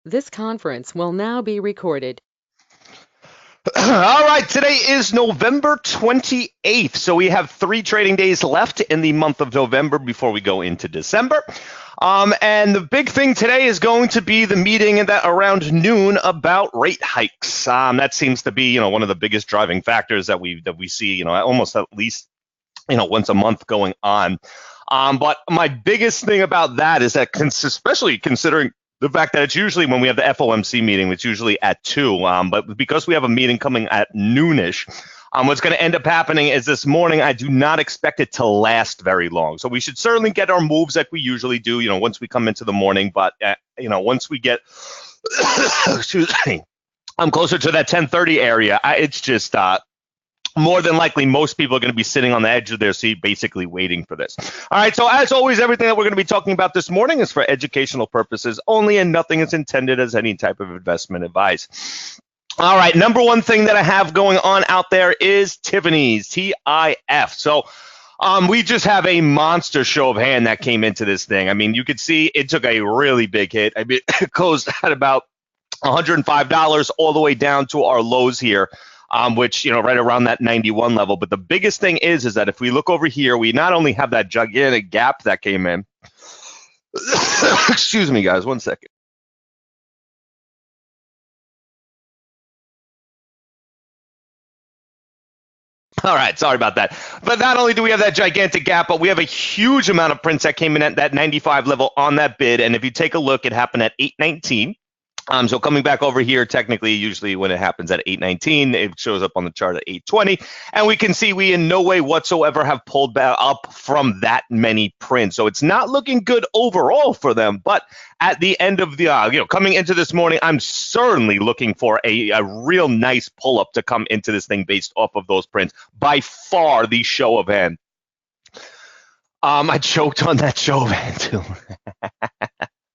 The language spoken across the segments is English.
This conference will now be recorded. All right, today is November 28th, so we have 3 trading days left in the month of November before we go into December. And the big thing today is going to be the meeting that around noon about rate hikes. That seems to be, one of the biggest driving factors that we see, almost at least, once a month going on. But my biggest thing about that is that, especially considering the fact that it's usually when we have the FOMC meeting, it's usually at 2. But because we have a meeting coming at noonish, what's going to end up happening is this morning, I do not expect it to last very long. So we should certainly get our moves like we usually do, once we come into the morning. But, once we get, excuse me, I'm closer to that 10:30 area, it's just more than likely, most people are going to be sitting on the edge of their seat, basically waiting for this. All right, so as always, everything that we're going to be talking about this morning is for educational purposes only, and nothing is intended as any type of investment advice. All right, number one thing that I have going on out there is Tiffany's, TIF. So we just have a monster show of hand that came into this thing. I mean, you could see it took a really big hit. I mean, it closed at about $105 all the way down to our lows here. Which, right around that 91 level. But the biggest thing is that if we look over here, we not only have that gigantic gap that came in. Excuse me, guys, one second. All right, sorry about that. But not only do we have that gigantic gap, but we have a huge amount of prints that came in at that 95 level on that bid. And if you take a look, it happened at 819. So coming back over here, technically, usually when it happens at 819, it shows up on the chart at 820. And we can see we in no way whatsoever have pulled back up from that many prints. So it's not looking good overall for them. But at the end of the, coming into this morning, I'm certainly looking for a real nice pull up to come into this thing based off of those prints. By far, the show of hand. I choked on that show of hand too.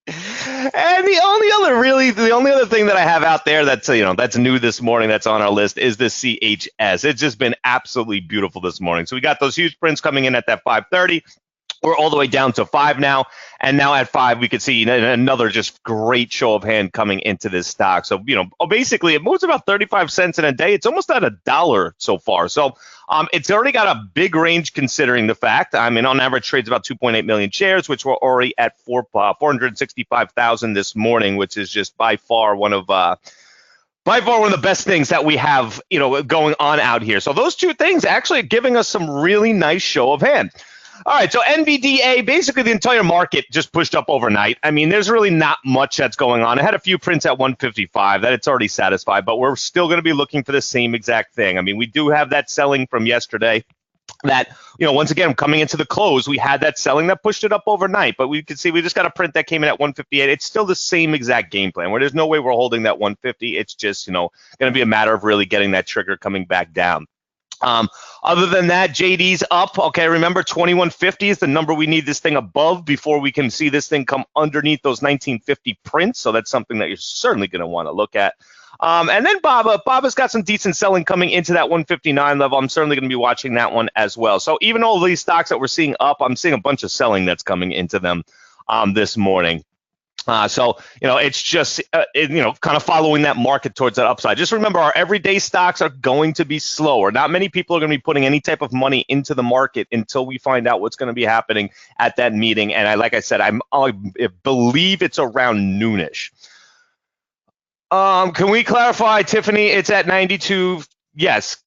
And the only other thing that I have out there that's that's new this morning that's on our list is the CHS. It's just been absolutely beautiful this morning. So we got those huge prints coming in at that 530. We're all the way down to 5 now, and now at 5 we could see another just great show of hand coming into this stock. So basically it moves about 35 cents in a day. It's almost at $1 so far. So it's already got a big range considering the fact. I mean, on average trades about 2.8 million shares, which we're already at 465,000 this morning, which is just by far one of the best things that we have going on out here. So those two things actually are giving us some really nice show of hand. All right, so NVDA, basically the entire market just pushed up overnight. I mean, there's really not much that's going on. It had a few prints at 155 that it's already satisfied, but we're still going to be looking for the same exact thing. I mean, we do have that selling from yesterday that, once again, coming into the close, we had that selling that pushed it up overnight, but we could see we just got a print that came in at 158. It's still the same exact game plan where there's no way we're holding that 150. It's just, going to be a matter of really getting that trigger coming back down. Other than that, JD's up. Okay, remember 2150 is the number we need this thing above before we can see this thing come underneath those 1950 prints. So that's something that you're certainly going to want to look at. And then Baba's got some decent selling coming into that 159 level. I'm certainly going to be watching that one as well. So even all these stocks that we're seeing up, I'm seeing a bunch of selling that's coming into them this morning. So it's just, kind of following that market towards that upside. Just remember, our everyday stocks are going to be slower. Not many people are going to be putting any type of money into the market until we find out what's going to be happening at that meeting. And like I said, I believe it's around noonish. Can we clarify, Tiffany? It's at 92. Yes,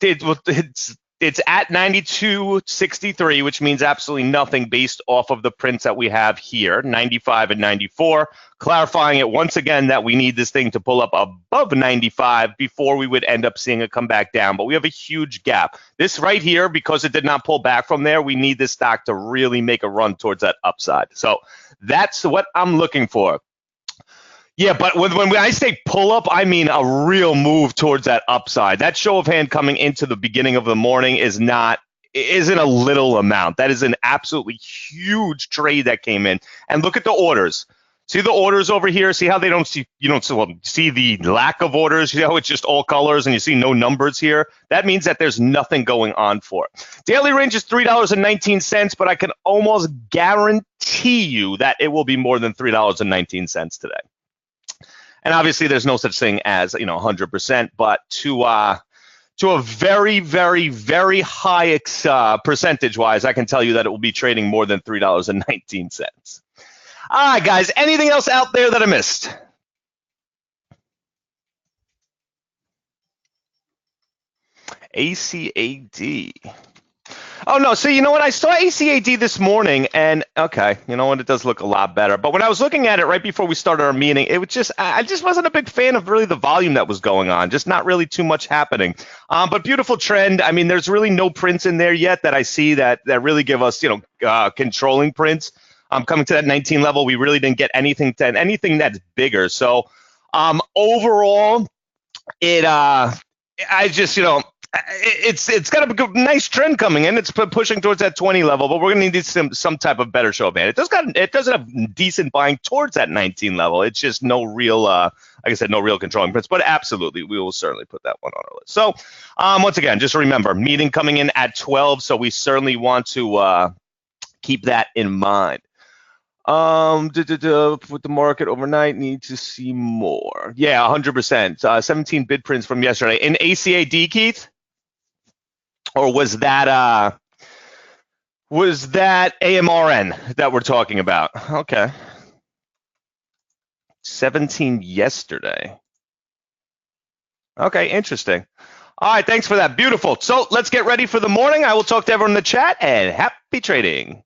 it's at 92.63, which means absolutely nothing based off of the prints that we have here, 95 and 94. Clarifying it once again that we need this thing to pull up above 95 before we would end up seeing it come back down. But we have a huge gap. This right here, because it did not pull back from there, we need this stock to really make a run towards that upside. So that's what I'm looking for. Yeah, but when I say pull up, I mean a real move towards that upside. That show of hand coming into the beginning of the morning isn't a little amount. That is an absolutely huge trade that came in. And look at the orders. See the orders over here? See how they don't see, see the lack of orders? It's just all colors and you see no numbers here. That means that there's nothing going on for it. Daily range is $3.19, but I can almost guarantee you that it will be more than $3.19 today. And obviously, there's no such thing as 100%, but to a very, very, very high percentage-wise, I can tell you that it will be trading more than $3.19. All right, guys. Anything else out there that I missed? ACAD. Oh, no. So, you know what? I saw ACAD this morning, and okay, you know what? It does look a lot better. But when I was looking at it right before we started our meeting, it was just, I just wasn't a big fan of really the volume that was going on. Just not really too much happening. But beautiful trend. I mean, there's really no prints in there yet that I see that really give us, controlling prints. Coming to that 19 level, we really didn't get anything that's bigger. So, overall, I just, it's got a nice trend coming in. It's pushing towards that 20 level, but we're going to need some type of better show, man. It does have decent buying towards that 19 level. It's just no real, like I said, no real controlling prints, but absolutely, we will certainly put that one on our list. So, once again, just remember, meeting coming in at 12, so we certainly want to keep that in mind. With the market overnight, need to see more. Yeah, 100%. 17 bid prints from yesterday in ACAD, Keith, or was that AMRN that we're talking about? Okay, 17 yesterday. Okay, interesting. All right, thanks for that. Beautiful. So let's get ready for the morning. I will talk to everyone in the chat, and happy trading.